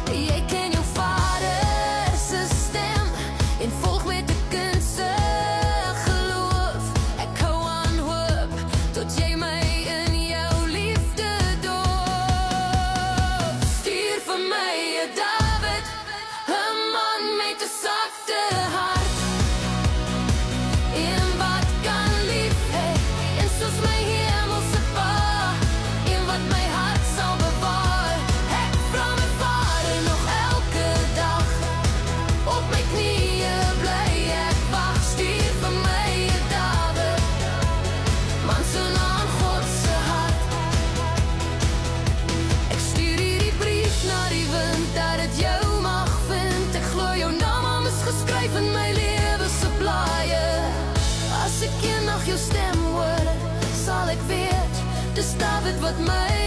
Jy ken jou vader se stem en volg met 'n kind se geloof. Ek hou aan hoop tot jy my in jou liefde doop. Stuur vir my 'n Dawid, 'n man met 'n sagte hart, een wat kan lief hê, en soos my hemelse Pa, een wat my hart sal bewaar. Ek vra my Vader nog elke dag, op my knieë bly ek wag. Stuur vir my 'n Dawid, man so na God se hart. Ek stuur hierdie brief na die wind, dat dit jou mag vind. Ek glo jou naam is geskryf in my lewe se blaaie. As ek eendag jou stem hoor, sal ek weet, dis Dawid wat my